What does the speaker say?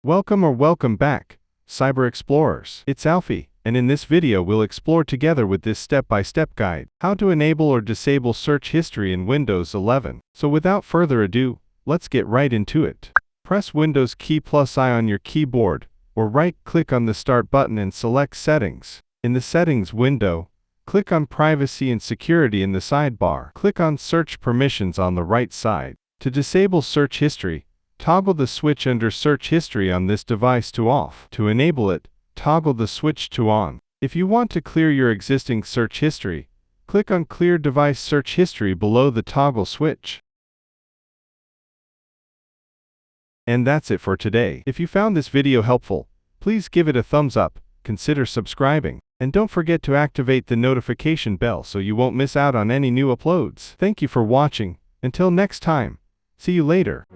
Welcome back, Cyber Explorers. It's Alfie, and in this video we'll explore together with this step-by-step guide, how to enable or disable search history in Windows 11. So without further ado, let's get right into it. Press Windows key +I on your keyboard, or right-click on the Start button and select Settings. In the Settings window, click on Privacy and Security in the sidebar. Click on Search Permissions on the right side. To disable search history, toggle the switch under Search History on this device to off. To enable it, toggle the switch to on. If you want to clear your existing search history, click on Clear Device Search History below the toggle switch. And that's it for today. If you found this video helpful, please give it a thumbs up, consider subscribing, and don't forget to activate the notification bell so you won't miss out on any new uploads. Thank you for watching. Until next time, see you later.